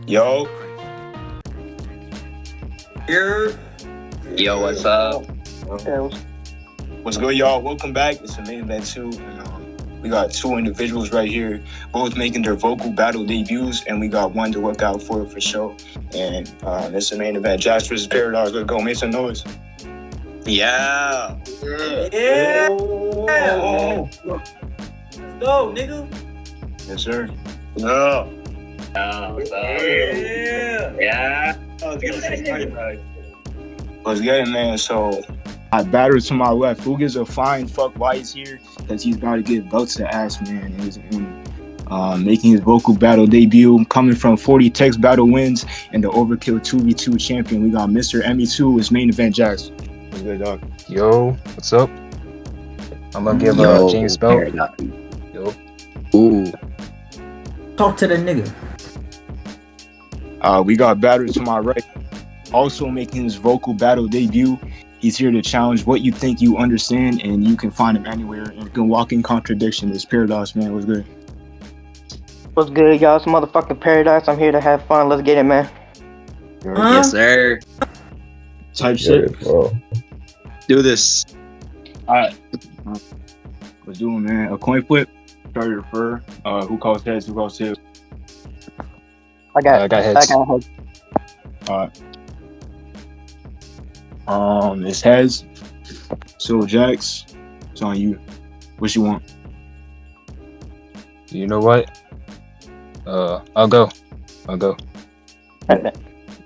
Yo. Yo, what's up? What's good, y'all? Welcome back. It's the main event 2. And we got two individuals right here, both making their vocal battle debuts, and we got one to look out for sure. And it's the main event. JAX versus Paradox. Let's go. Make some noise. Yeah. Oh. Let's go, nigga. Yes, sir. No. What's up? Yeah. Let's get it, man. So, I battered to my left. Who gives a flying fuck why he's here? Because he's about to get belts to ass, man. He's making his vocal battle debut, coming from 40 text battle wins and the Overkill 2v2 champion. We got Mr. ME2, his main event, JAX. What's good, dog? Yo, what's up? I'm gonna give James belt. Yo. Ooh. Talk to the nigga. We got battered to my right, also making his vocal battle debut. He's here to challenge what you think you understand, and you can find him anywhere and you can walk in contradiction. This Paradox, man. What's good? What's good, y'all? It's motherfucking Paradise. I'm here to have fun. Let's get it, man. Yes, sir. Type shit. Do this. Alright. Let's do it, man. A coin flip. Started to refer. Who calls heads? Who calls tails? I got heads. Alright. It's heads. So JAX, it's on you. What you want? You know what? I'll go.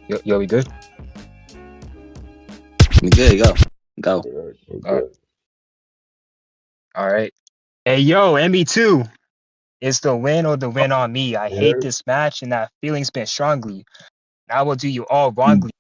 Yo, we good? We good. Go. All right. Hey, yo, ME2. It's the win or the win on me. I hate this match, and that feeling's been strongly. And I will do you all wrongly,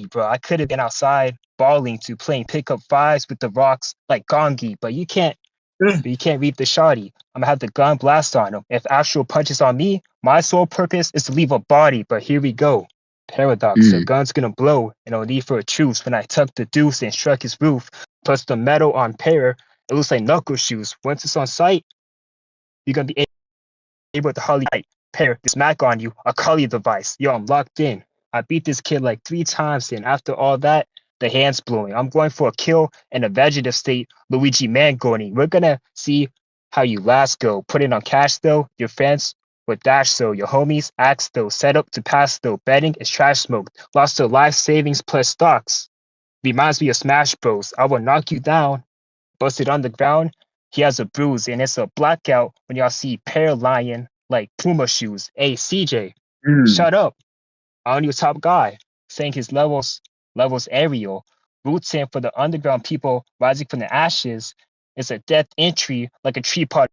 bro. I could have been outside balling to playing pickup fives with the rocks like Gongi, but you can't reap the shoddy. I'm gonna have the gun blast on him. If actual punches on me, my sole purpose is to leave a body, but here we go. Paradox, the gun's gonna blow, and no need for a truce when I tuck the deuce and struck his roof. Plus the metal on pair, it looks like knuckle shoes. Once it's on sight, you're gonna be able to hardly pair this Mac on you, a Cully device. Yo, I'm locked in. I beat this kid like 3 times, and after all that, the hand's blowing. I'm going for a kill in a vegetative state, Luigi Mangoni. We're gonna see how you last go. Put it on cash though, your fans with dash so your homies axe though, set up to pass though, betting is trash smoke. Lost their life savings plus stocks. Reminds me of Smash Bros. I will knock you down, busted on the ground. He has a bruise and it's a blackout when y'all see Pear Lion like Puma shoes. Hey CJ, shut up. I'm your top guy, saying his levels aerial. Roots stand for the underground people rising from the ashes. It's a death entry like a tree pod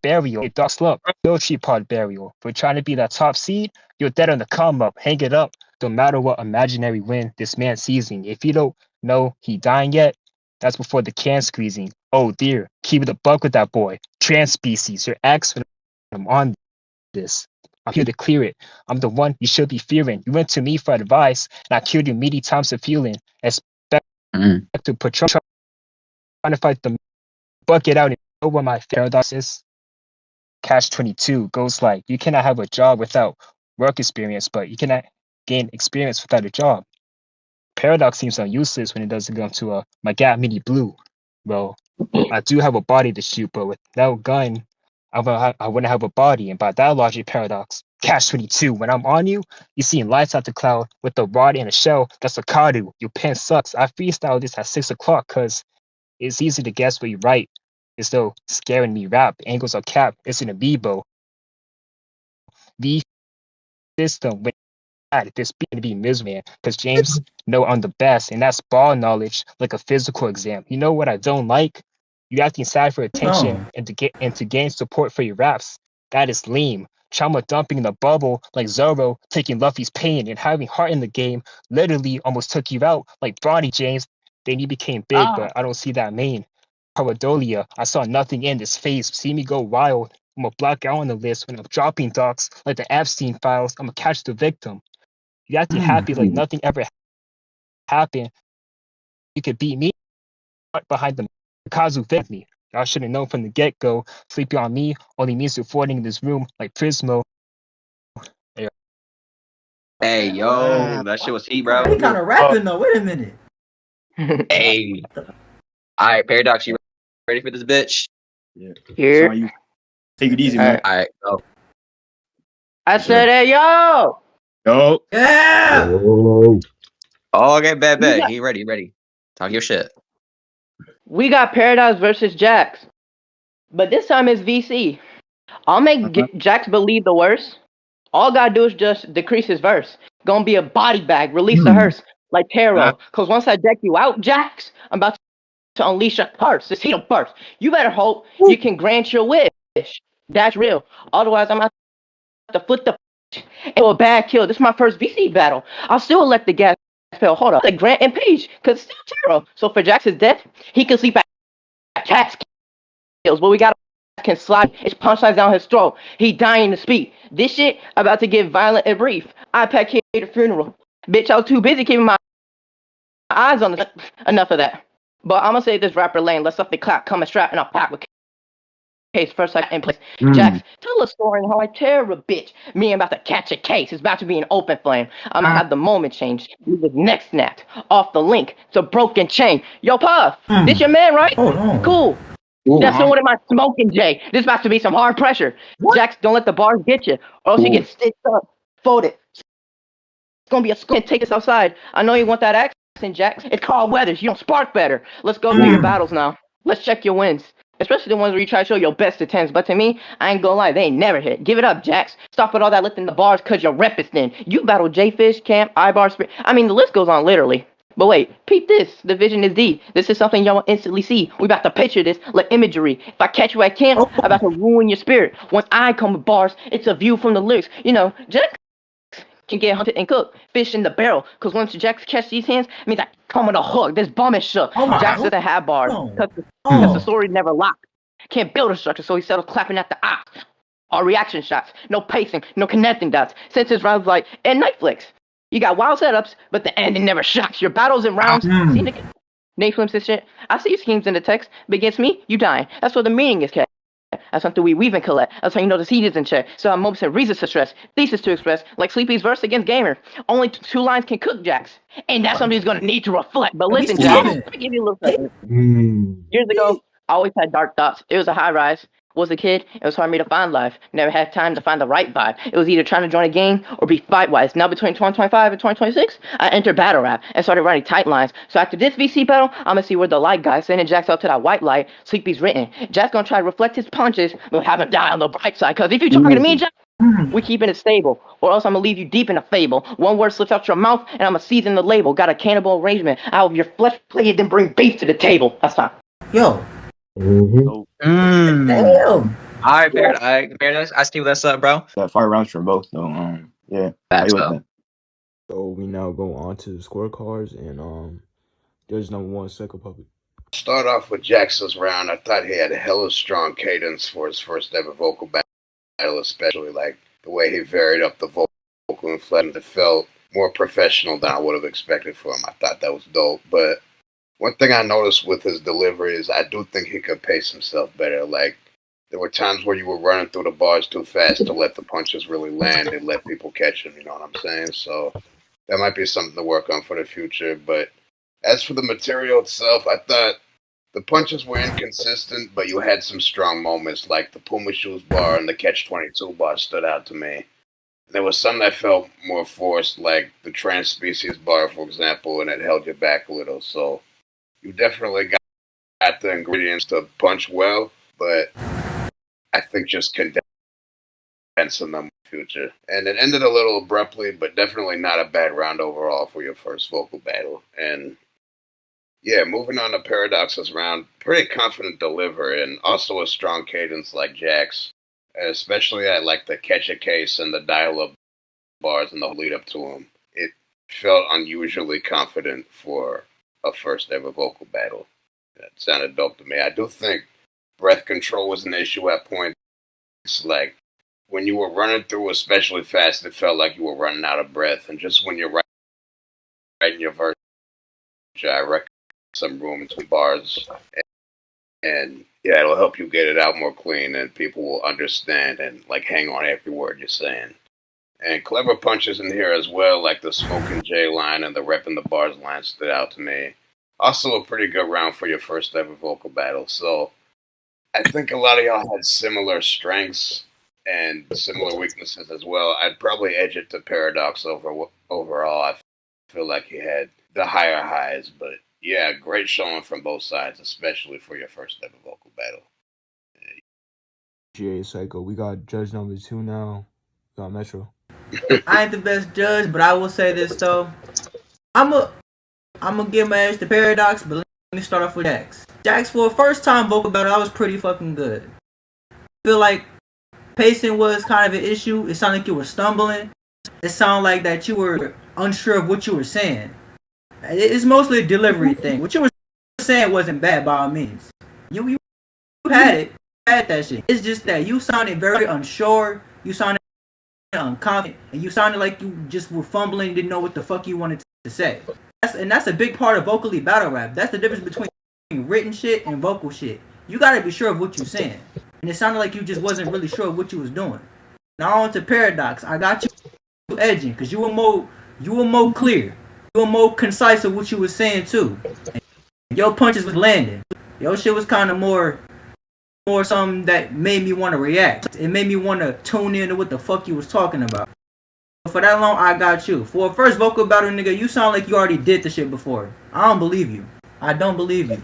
burial. A dog slump, no tree pod burial. For trying to be that top seed, you're dead on the come up. Hang it up. No matter what imaginary win this man's seizing. If you don't know he dying yet, that's before the can squeezing. Oh dear, keep it a buck with that boy. Trans species, your ex when I'm on this. I'm here to clear it. I'm the one you should be fearing. You went to me for advice, and I killed you many times of feeling. Expect to patrol, trying to fight the bucket out and know where my paradox is. Catch 22 goes like, you cannot have a job without work experience, but you cannot gain experience without a job. Paradox seems so useless when it doesn't come to my Gap Mini Blue. Well, I do have a body to shoot, but without a gun, I wouldn't have a body. And by that logic, Paradox, Catch 22, when I'm on you, you seeing lights out the cloud with the rod and a shell. That's a Kadu. Your pen sucks. I freestyle this at 6 o'clock because it's easy to guess what you write. It's though scaring me rap. Angles are capped. It's an amiibo. The system when this be to be miserable, because James know I'm the best, and that's ball knowledge, like a physical exam. You know what I don't like? You acting sad for attention and to gain support for your raps. That is lame. Trauma dumping in the bubble like Zoro, taking Luffy's pain and having heart in the game literally almost took you out like Bronny James. Then you became big, but I don't see that main. Paradolia, I saw nothing in this face. See me go wild. I'm a black out on the list when I'm dropping docs like the Epstein files. I'm gonna catch the victim. You acting happy like nothing ever happened. You could beat me behind the Kazu fed me. Y'all should have known from the get-go. Sleeping on me only means you're floating in this room like Prismo. Hey, yo, that shit was heat, bro. He kind of rapping though. Wait a minute. Hey. All right, Paradox, you ready for this bitch? Yeah. Here. Son, you take it easy, All man. right. All right, go. I said, hey, yo. Yo. Yeah. Oh, okay, bet. We got, He ready. Talk your shit. we got Paradise versus JAX. But this time it's VC. I'll make JAX believe the worst. All gotta do is just decrease his verse. Gonna be a body bag, release a hearse, like Taro. Cause once I deck you out, Jax, I'm about to unleash a curse. Just hit him first. You better hope you can grant your wish. That's real. Otherwise, I'm out to flip the into a bad kill. This is my first VC battle. I'll still let the gas fail. Hold up. Like Grant and Page, cause it's still Taro. So for Jax's death, he can sleep at Cat's kills. But we got can slide his punchlines down his throat. He dying to speak. This shit about to get violent and brief. iPad kid at a funeral. Bitch, I was too busy keeping my eyes on this. Enough of that. But I'm gonna say this rapper lane. Let's up the clock. Come and strap and I'll pack with case first like in place. Jax, tell a story on how I tear a bitch. Me about to catch a case. It's about to be an open flame. I'm gonna have the moment change. You the next snapped off the link. It's a broken chain. Yo, Puff, this your man, right? Hold on. Cool. That's what am I smoking, Jay? This about to be some hard pressure. Jax, don't let the bars get you, or else you get stitched up, folded. It's gonna be a squint. Take us outside. I know you want that accent, Jax. It's Carl Weathers. You don't spark better. Let's go through your battles now. Let's check your wins. Especially the ones where you try to show your best attempts. But to me, I ain't gonna lie, they ain't never hit. Give it up, Jax. Stop with all that lifting the bars cause your rep is thin. You battle J-Fish, Camp, Ibar, Spirit. I mean, the list goes on literally. But wait, peep this. The vision is deep. This is something y'all will instantly see. We about to picture this like imagery. If I catch you at camp, I'm about to ruin your spirit. Once I come with bars, it's a view from the lyrics. You know, Jax can get hunted and cooked. Fish in the barrel. Cause once Jax catch these hands, it means I come with a hook. This bum is shook. Jax doesn't have bars. Cause the story never locked. Can't build a structure, so he settled clapping at the ox. All reaction shots. No pacing, no connecting dots. Since his rounds like and night flicks. You got wild setups, but the ending never shocks. Your battles and rounds, see Nate flips this shit. I see schemes in the text, but against me, you dying. That's what the meaning is, cat. That's something we weave and collect. That's how you know this heat is in check. So I have moments and reasons to stress, thesis to express, like Sleepy's verse against Gamer. Only two lines can cook Jax, and that's something he's gonna need to reflect. But listen, Jax, let me give you a little something. Years ago, I always had dark thoughts. It was a high rise. Was a kid, it was hard for me to find life. Never had time to find the right vibe. It was either trying to join a gang or be fight-wise. Now between 2025 and 2026, I entered battle rap and started writing tight lines. So after this VC battle, I'm gonna see where the light guys sending Jax up to that white light. Sleepy's written. Jax gonna try to reflect his punches, but have him die on the bright side. Cause if you talking to me, Jax, we keeping it stable, or else I'm gonna leave you deep in a fable. One word slips out your mouth, and I'm gonna season the label. Got a cannibal arrangement. Out of your flesh plate, then bring beef to the table. That's time. Yo. Damn. All right, Paradise. I see what's up, bro. Got 5 rounds from both, though. Yeah. That's with up. that. So we now go on to the scorecards, and there's number 1 second puppet. Start off with Jax's round. I thought he had a hella strong cadence for his first ever vocal battle, especially like the way he varied up the vocal inflection. It felt more professional than I would have expected from him. I thought that was dope. But one thing I noticed with his delivery is I do think he could pace himself better. Like, there were times where you were running through the bars too fast to let the punches really land and let people catch them, you know what I'm saying? So that might be something to work on for the future. But as for the material itself, I thought the punches were inconsistent, but you had some strong moments, like the Puma Shoes bar and the Catch-22 bar stood out to me. There was some that felt more forced, like the Trans-Species bar, for example, and it held you back a little. So you definitely got the ingredients to punch well, but I think just condensing them in the future. And it ended a little abruptly, but definitely not a bad round overall for your first vocal battle. And yeah, moving on to Paradox's round, pretty confident delivery and also a strong cadence like Jax. Especially at like the catch a case and the dial-up bars and the lead up to him. It felt unusually confident for a first ever vocal battle. That sounded dope to me. I do think breath control was an issue at points. Like when you were running through especially fast, it felt like you were running out of breath. And just when you're writing your verse, I reckon some room between bars. And yeah, it'll help you get it out more clean and people will understand and like hang on every word you're saying. And clever punches in here as well, like the Smoking J line and the Reppin' the Bars line stood out to me. Also a pretty good round for your first ever vocal battle. So I think a lot of y'all had similar strengths and similar weaknesses as well. I'd probably edge it to Paradox overall. I feel like he had the higher highs, but yeah, great showing from both sides, especially for your first ever vocal battle. GA Psycho. We got judge number 2 now. We got Metro. I ain't the best judge, but I will say this though. I'm gonna give my edge to Paradox, but let me start off with JAX. JAX, for a first time vocal battle, I was pretty fucking good. I feel like pacing was kind of an issue. It sounded like you were stumbling. It sounded like that you were unsure of what you were saying. It's mostly a delivery thing. What you were saying wasn't bad by all means. You had it. You had that shit. It's just that you sounded very unsure. You sounded unconfident, and you sounded like you just were fumbling, didn't know what the fuck you wanted to say. That's a big part of vocally battle rap. That's the difference between written shit and vocal shit. You gotta be sure of what you're saying, and it sounded like you just wasn't really sure of what you was doing. Now on to Paradox. I got you edging because you were more clear, you were more concise of what you was saying too. And your punches was landing. Your shit was kind of more something that made me want to react. It made me want to tune in to what the fuck you was talking about. For that long, I got you. For a first vocal battle, nigga, you sound like you already did the shit before. I don't believe you. I don't believe you.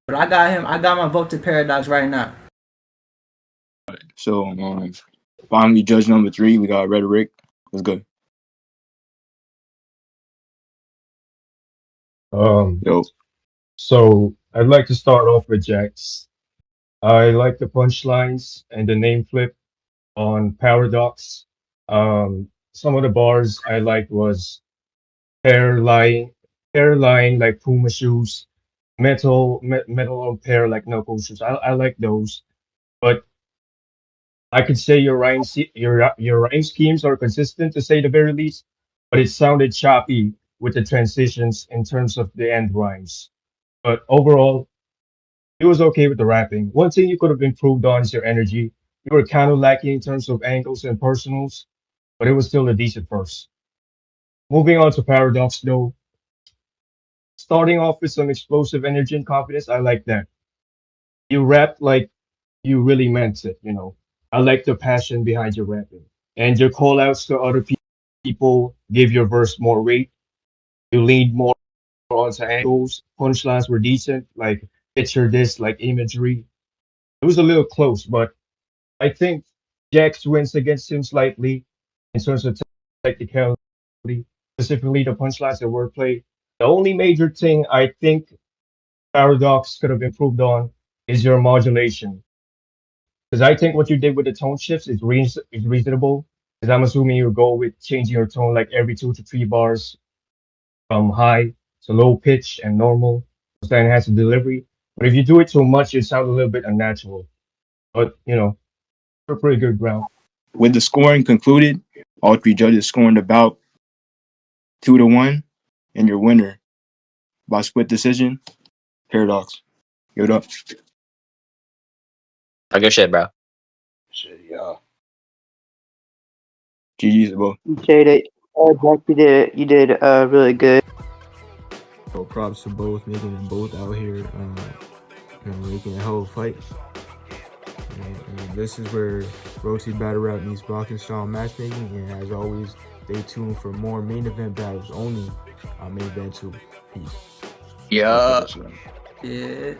But I got him. I got my vote to Paradox right now. So, finally, judge number 3, we got Rhetoric. What's good? Yo. So I'd like to start off with JAX. I like the punchlines and the name flip on Paradox. Some of the bars I liked was hairline like Puma shoes, metal on pair like knuckle shoes. I like those, but I could say your rhyme schemes are consistent to say the very least, but it sounded choppy with the transitions in terms of the end rhymes. But overall, it was okay with the rapping. One thing you could have improved on is your energy. You were kind of lacking in terms of angles and personals, but it was still a decent verse. Moving on to Paradox, though, starting off with some explosive energy and confidence, I like that. You rap like you really meant it, you know. I like the passion behind your rapping. And your call outs to other people give your verse more weight. You leaned more onto angles. Punchlines were decent, like picture this, like imagery. It was a little close, but I think Jax wins against him slightly in terms of technicality, specifically the punchlines and wordplay. The only major thing I think Paradox could have improved on is your modulation. Because I think what you did with the tone shifts is reasonable. Because I'm assuming you go with changing your tone like every 2 to 3 bars from high to low pitch and normal. So that enhances delivery. But if you do it too much, it sounds a little bit unnatural. But, you know, a pretty good round. With the scoring concluded, all 3 judges scoring about 2-1, and your winner by split decision, Paradox. Give it up. Good shit, bro. Shit, yeah. GG's, bro. Jada, Jack, you did really good. So props to both, making them both out here, making a hell of a fight. And this is where Roasted Battle Rap meets Broken style matchmaking. And as always, stay tuned for more main event battles only on Main Event 2. Peace. Yeah. Yeah.